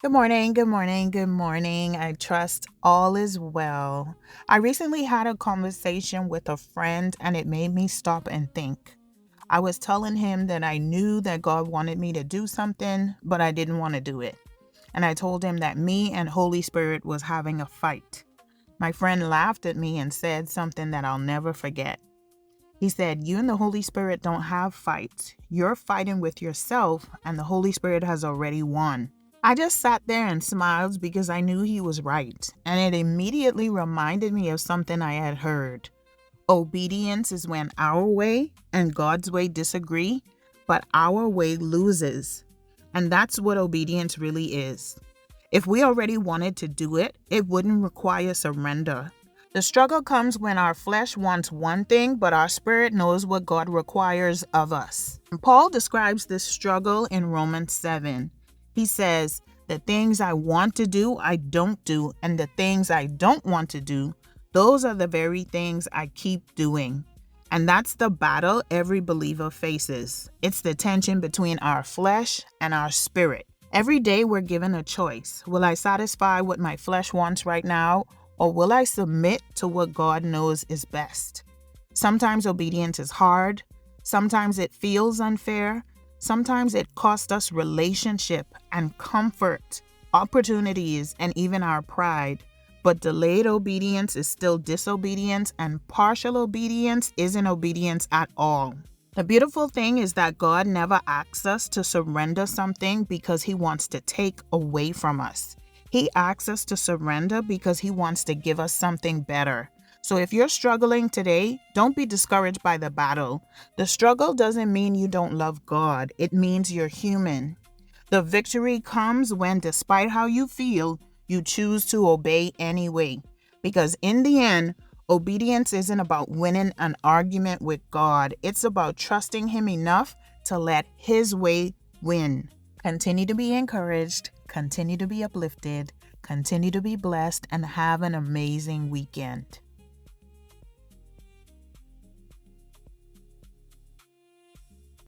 Good morning, good morning, good morning. I trust all is well. I recently had a conversation with a friend and it made me stop and think. I was telling him that I knew that God wanted me to do something, but I didn't want to do it. And I told him that me and Holy Spirit was having a fight. My friend laughed at me and said something that I'll never forget. He said, "You and the Holy Spirit don't have fights. You're fighting with yourself, and the Holy Spirit has already won." I just sat there and smiled because I knew he was right, and it immediately reminded me of something I had heard. Obedience is when our way and God's way disagree, but our way loses. And that's what obedience really is. If we already wanted to do it, it wouldn't require surrender. The struggle comes when our flesh wants one thing, but our spirit knows what God requires of us. Paul describes this struggle in Romans 7. He says, "The things I want to do, I don't do, and the things I don't want to do, those are the very things I keep doing." And that's the battle every believer faces. It's the tension between our flesh and our spirit. Every day we're given a choice. Will I satisfy what my flesh wants right now, or will I submit to what God knows is best? Sometimes obedience is hard. Sometimes it feels unfair. Sometimes it costs us relationship and comfort, opportunities, and even our pride. But delayed obedience is still disobedience, and partial obedience isn't obedience at all. The beautiful thing is that God never asks us to surrender something because He wants to take away from us. He asks us to surrender because He wants to give us something better. So if you're struggling today, don't be discouraged by the battle. The struggle doesn't mean you don't love God. It means you're human. The victory comes when, despite how you feel, you choose to obey anyway. Because in the end, obedience isn't about winning an argument with God. It's about trusting Him enough to let His way win. Continue to be encouraged, continue to be uplifted, continue to be blessed, and have an amazing weekend.